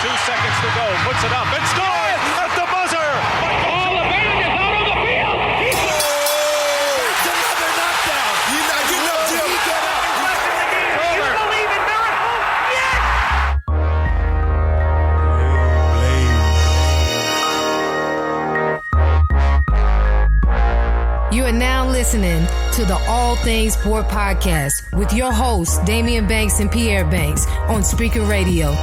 2 seconds to go. Puts it up and scores at the buzzer. Oh, the man is out on the field. That's another knockdown. You're not getting up, Jim. Get up. You believe in miracles? Yes. You are now listening to the All Things Sport Podcast with your hosts, Daimeon Banks and Pierre Banks on Spreaker Radio.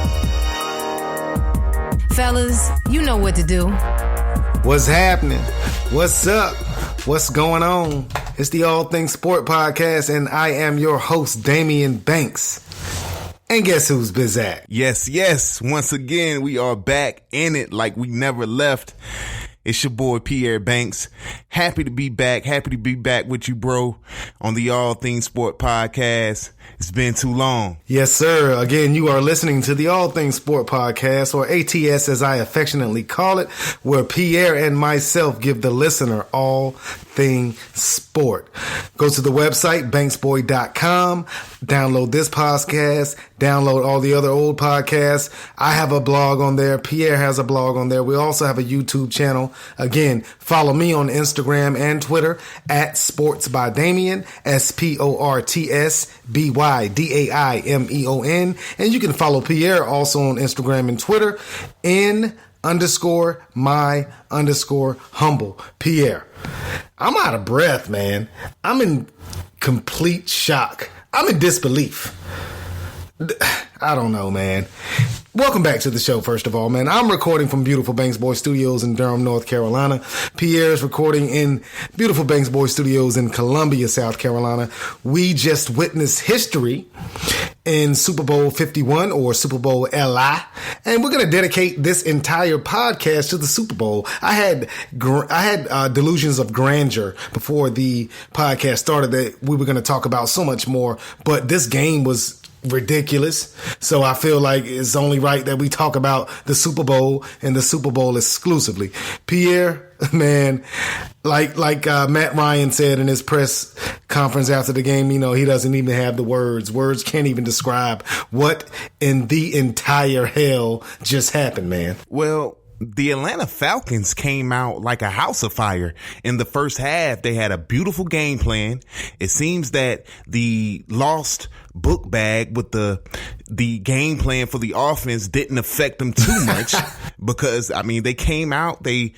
Fellas, you know what to do. What's happening? What's up? What's going on? It's the All Things Sport Podcast, and I am your host, Daimeon Banks. And guess who's Bizak? Yes. Once again, we are back in it like we never left. It's your boy, Pierre Banks. Happy to be back with you, bro, on the All Things Sport Podcast. It's been too long. Yes, sir. Again, you are listening to the All Things Sport Podcast, or ATS as I affectionately call it, where Pierre and myself give the listener all things sport. Go to the website, banksboy.com, download this podcast, download all the other old podcasts. I have a blog on there. Pierre has a blog on there. We also have a YouTube channel. Again, follow me on Instagram and Twitter at Sports by Daimeon, SportsByDaimeon. And you can follow Pierre also on Instagram and Twitter _my_humble. Pierre, I'm out of breath, man. I'm in complete shock. I'm in disbelief. I don't know, man. Welcome back to the show, first of all, man. I'm recording from beautiful Banks Boy Studios in Durham, North Carolina. Pierre's recording in beautiful Banks Boy Studios in Columbia, South Carolina. We just witnessed history in Super Bowl 51 or Super Bowl LI, and we're going to dedicate this entire podcast to the Super Bowl. I had delusions of grandeur before the podcast started that we were going to talk about so much more, but this game was ridiculous. So I feel like it's only right that we talk about the Super Bowl and the Super Bowl exclusively. Pierre, man, like Matt Ryan said in his press conference after the game, you know, he doesn't even have the words. Words can't even describe what in the entire hell just happened, man. Well, the Atlanta Falcons came out like a house of fire. In the first half, they had a beautiful game plan. It seems that the lost book bag with the game plan for the offense didn't affect them too much because, I mean, they came out, they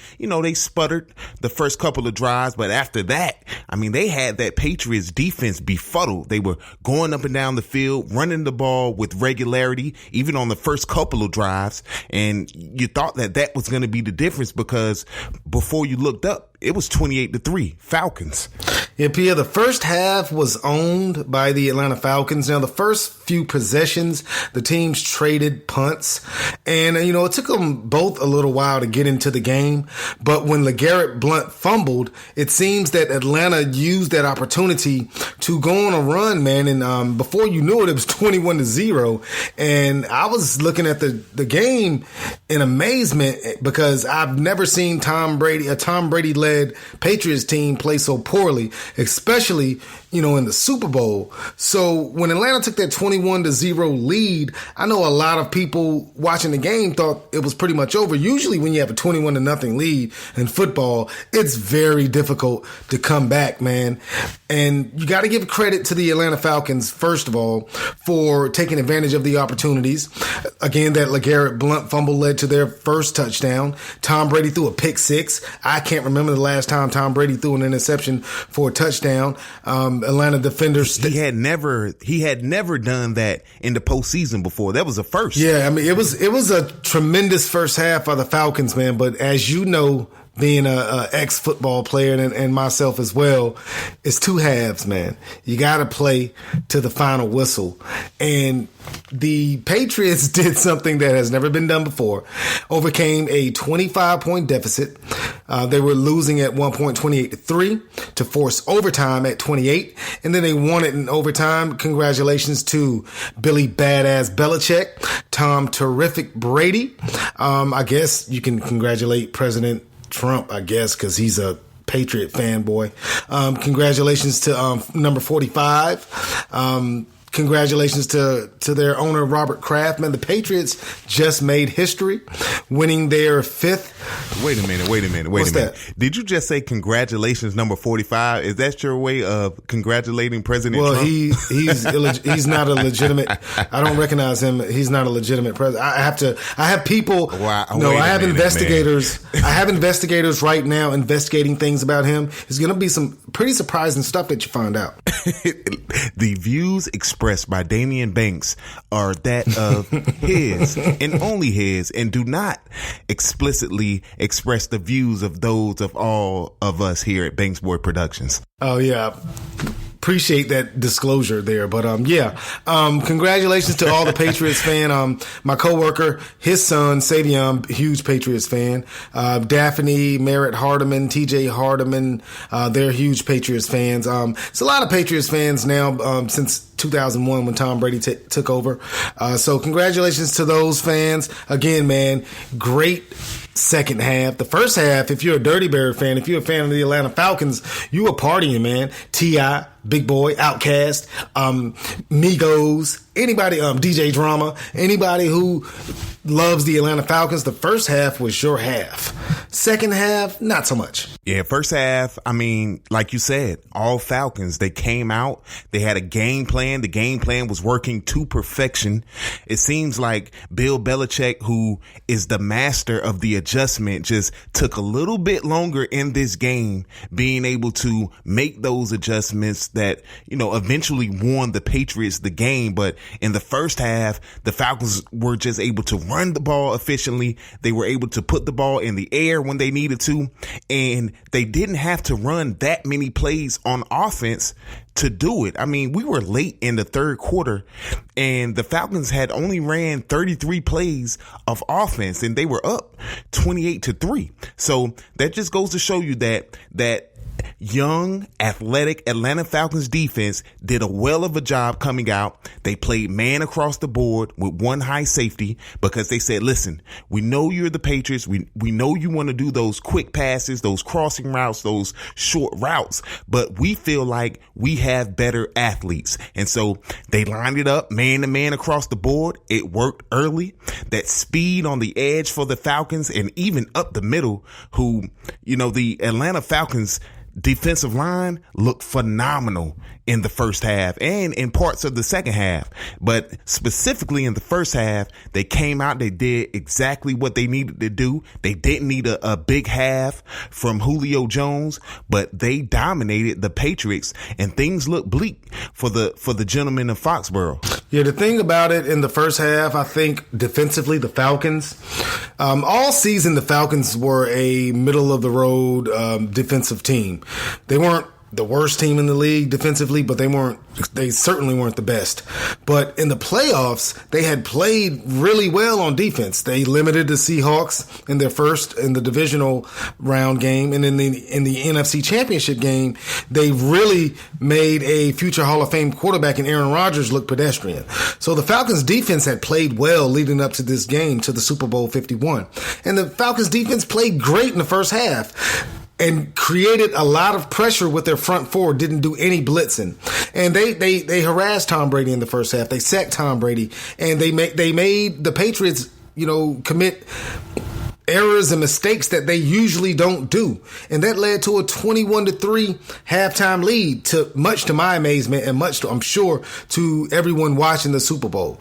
sputtered the first couple of drives, but after that, I mean, they had that Patriots defense befuddled. They were going up and down the field, running the ball with regularity, even on the first couple of drives, and you thought that was going to be the difference because before you looked up, it was 28-3 Falcons. Yeah, Pierre, the first half was owned by the Atlanta Falcons. Now, the first few possessions, the teams traded punts. And, you know, it took them both a little while to get into the game. But when LeGarrette Blount fumbled, it seems that Atlanta used that opportunity to go on a run, man. And before you knew it, it was 21-0. And I was looking at the game in amazement because I've never seen a Tom Brady-led Patriots team play so poorly, especially, you know, in the Super Bowl. So when Atlanta took that 21-0 lead, I know a lot of people watching the game thought it was pretty much over. Usually when you have a 21-0 lead in football, it's very difficult to come back, man. And you got to give credit to the Atlanta Falcons, first of all, for taking advantage of the opportunities. Again, that LeGarrette Blount fumble led to their first touchdown. Tom Brady threw a pick six. I can't remember the last time Tom Brady threw an interception for a touchdown. Atlanta defenders. He had never done that in the postseason before. That was a first. Yeah, I mean, it was a tremendous first half for the Falcons, man. But as you know, being a ex-football player and myself as well, it's two halves, man. You got to play to the final whistle. And the Patriots did something that has never been done before. Overcame a 25-point deficit. They were losing at one point 28-3 to force overtime at 28. And then they won it in overtime. Congratulations to Billy Badass Belichick, Tom Terrific Brady. I guess you can congratulate President Trump, I guess, because he's a Patriot fanboy. Congratulations to number 45. Congratulations to their owner, Robert Kraft. Man, the Patriots just made history, winning their 5th. Wait a minute. What's that? Did you just say congratulations number 45? Is that your way of congratulating President Trump? Well, he's not a legitimate. I don't recognize him. He's not a legitimate president. I have people. Wow, I have investigators. I have investigators right now investigating things about him. It's going to be some pretty surprising stuff that you find out. The views expressed by Daimeon Banks are that of his and only his, and do not explicitly express the views of those of all of us here at Banks Boy Productions. Oh yeah. Appreciate that disclosure there, but congratulations to all the Patriots fan. My coworker, his son Savion, huge Patriots fan. Daphne, Merritt Hardiman, TJ Hardiman, they're huge Patriots fans. It's a lot of Patriots fans now since 2001 when Tom Brady took over. So congratulations to those fans. Again, man, great second half. The first half, if you're a Dirty Bear fan, if you're a fan of the Atlanta Falcons, you were partying, man. T.I., Big Boy, Outkast, Migos, anybody, DJ Drama, anybody who loves the Atlanta Falcons, the first half was your half. Second half, not so much. Yeah, first half, I mean, like you said, all Falcons, they came out, they had a game plan. The game plan was working to perfection. It seems like Bill Belichick, who is the master of the adjustment, just took a little bit longer in this game, being able to make those adjustments that, eventually won the Patriots the game. But in the first half, the Falcons were just able to run the ball efficiently. They were able to put the ball in the air when they needed to, and they didn't have to run that many plays on offense to do it. I mean, we were late in the third quarter and the Falcons had only ran 33 plays of offense and they were up 28-3. So that just goes to show you that young, athletic Atlanta Falcons defense did a well of a job coming out. They played man across the board with one high safety because they said, listen, we know you're the Patriots. We know you want to do those quick passes, those crossing routes, those short routes, but we feel like we have better athletes. And so they lined it up man to man across the board. It worked early. That speed on the edge for the Falcons and even up the middle, who, the Atlanta Falcons defensive line looked phenomenal in the first half and in parts of the second half. But specifically in the first half, they came out, they did exactly what they needed to do. They didn't need a big half from Julio Jones, but they dominated the Patriots and things looked bleak for the gentlemen of Foxborough. Yeah, the thing about it in the first half, I think defensively, the Falcons, all season, the Falcons were a middle of the road defensive team. They weren't the worst team in the league defensively, but they certainly weren't the best. But in the playoffs, they had played really well on defense. They limited the Seahawks in the divisional round game, and in the NFC Championship game, they really made a future Hall of Fame quarterback in Aaron Rodgers look pedestrian. So the Falcons defense had played well leading up to this game, to the Super Bowl 51. And the Falcons defense played great in the first half and created a lot of pressure with their front four, didn't do any blitzing. And they harassed Tom Brady in the first half. They sacked Tom Brady, and they made the Patriots, commit errors and mistakes that they usually don't do. And that led to a 21-3 halftime lead, much to my amazement and much to, I'm sure, to everyone watching the Super Bowl.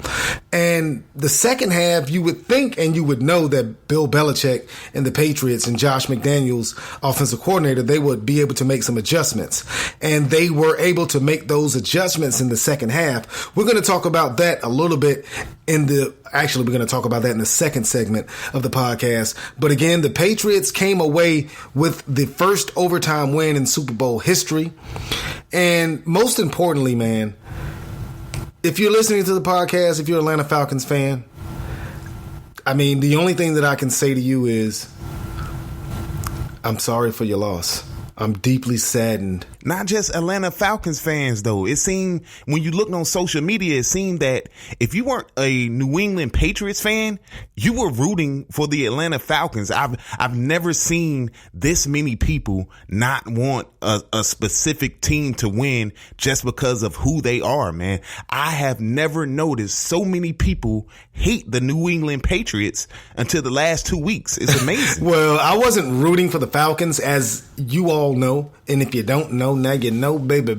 And the second half, you would think and you would know that Bill Belichick and the Patriots and Josh McDaniels, offensive coordinator, they would be able to make some adjustments. And they were able to make those adjustments in the second half. We're going to talk about that a little bit we're going to talk about that in the second segment of the podcast. But again, the Patriots came away with the first overtime win in Super Bowl history. And most importantly, man, if you're listening to the podcast, if you're an Atlanta Falcons fan, I mean, the only thing that I can say to you is, I'm sorry for your loss. I'm deeply saddened not just Atlanta Falcons fans, though. It seemed, when you looked on social media, it seemed that if you weren't a New England Patriots fan, you were rooting for the Atlanta Falcons. I've never seen this many people not want a specific team to win just because of who they are, man. I have never noticed so many people hate the New England Patriots until the last 2 weeks. It's amazing. Well, I wasn't rooting for the Falcons, as you all know. And if you don't know, now you know, baby.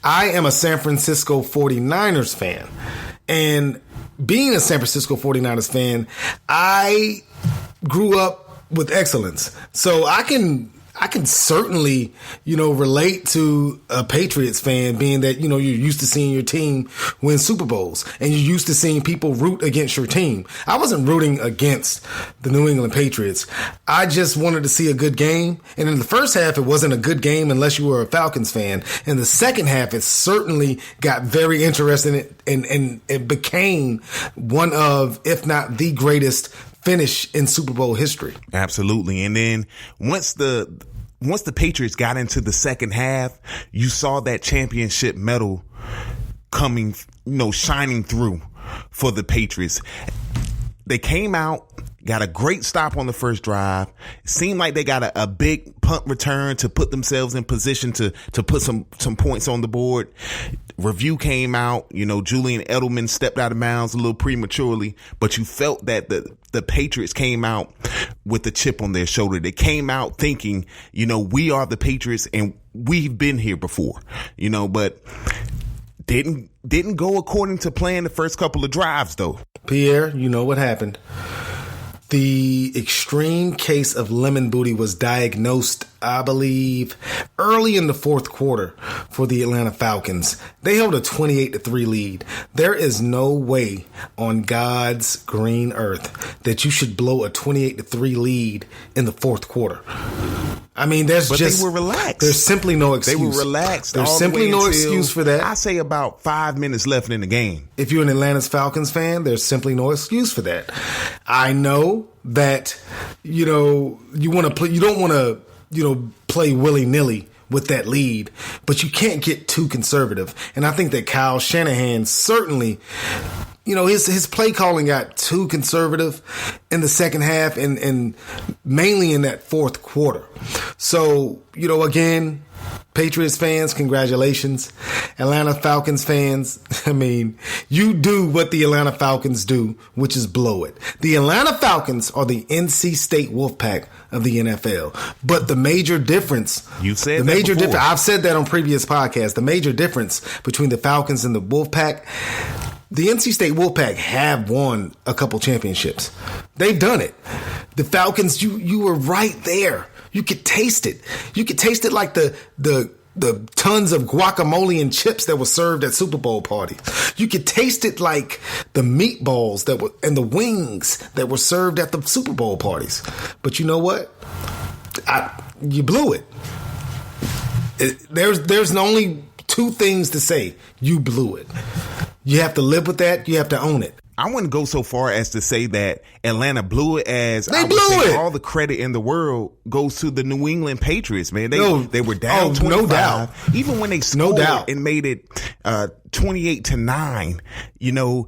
I am a San Francisco 49ers fan. And being a San Francisco 49ers fan, I grew up with excellence. So I can certainly, relate to a Patriots fan, being that, you're used to seeing your team win Super Bowls and you're used to seeing people root against your team. I wasn't rooting against the New England Patriots. I just wanted to see a good game. And in the first half, it wasn't a good game unless you were a Falcons fan. In the second half, it certainly got very interesting and it became one of, if not the greatest finish in Super Bowl history. Absolutely. And then once the Patriots got into the second half, you saw that championship medal coming, shining through for the Patriots. They came out, got a great stop on the first drive. It seemed like they got a big punt return to put themselves in position to put some points on the board. Review came out, Julian Edelman stepped out of bounds a little prematurely, but you felt that the Patriots came out with the chip on their shoulder. They came out thinking, we are the Patriots and we've been here before, but didn't go according to plan the first couple of drives, though. Pierre, you know what happened. The extreme case of lemon booty was diagnosed, I believe, early in the fourth quarter for the Atlanta Falcons. They held a 28-3 lead. There is no way on God's green earth that you should blow a 28-3 lead in the fourth quarter. I mean, they were relaxed. There's simply no excuse. They were relaxed. There's simply no excuse for that. I say about 5 minutes left in the game. If you're an Atlanta Falcons fan, there's simply no excuse for that. I know that, you want to play, you don't want to, play willy-nilly with that lead, but you can't get too conservative. And I think that Kyle Shanahan certainly, his play calling got too conservative in the second half and mainly in that fourth quarter. So, again, Patriots fans, congratulations. Atlanta Falcons fans, you do what the Atlanta Falcons do, which is blow it. The Atlanta Falcons are the NC State Wolfpack of the NFL. But the major difference, I've said that on previous podcasts, the major difference between the Falcons and the Wolfpack, the NC State Wolfpack have won a couple championships. They've done it. The Falcons, you were right there. You could taste it. You could taste it like the tons of guacamole and chips that were served at Super Bowl parties. You could taste it like the meatballs and the wings that were served at the Super Bowl parties. But you know what? You blew it. There's only two things to say. You blew it. You have to live with that. You have to own it. I wouldn't go so far as to say that Atlanta blew it, as they blew it. All the credit in the world goes to the New England Patriots, man. They were down 25, no doubt. Even when they scored and made it 28-9,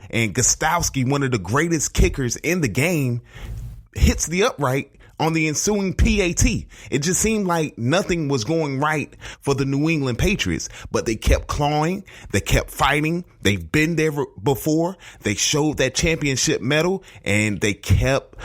and Gostowski, one of the greatest kickers in the game, hits the upright on the ensuing PAT. It just seemed like nothing was going right for the New England Patriots, but they kept clawing. They kept fighting. They've been there before. They showed that championship medal and they kept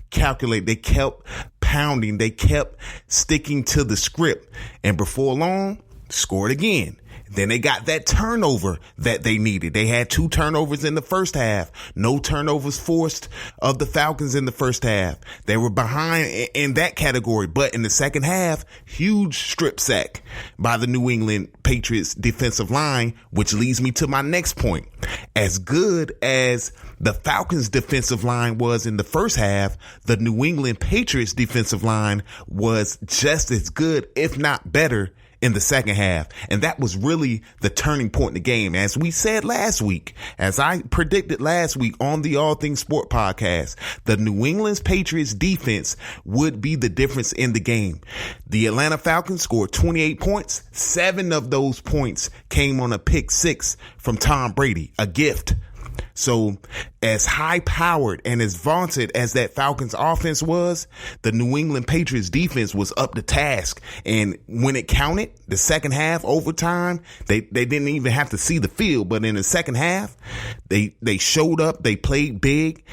calculating. They kept pounding. They kept sticking to the script, and before long, scored again. Then they got that turnover that they needed. They had 2 turnovers in the first half. No turnovers forced of the Falcons in the first half. They were behind in that category. But in the second half, huge strip sack by the New England Patriots defensive line, which leads me to my next point. As good as the Falcons defensive line was in the first half, the New England Patriots defensive line was just as good, if not better, in the second half. And that was really the turning point in the game. As we said last week, as I predicted last week on the All Things Sport podcast, the New England Patriots defense would be the difference in the game. The Atlanta Falcons scored 28 points. 7 of those points came on a pick 6 from Tom Brady, a gift. So as high-powered and as vaunted as that Falcons offense was, the New England Patriots defense was up to task. And when it counted, the second half, overtime, they didn't even have to see the field. But in the second half, they showed up, they played big.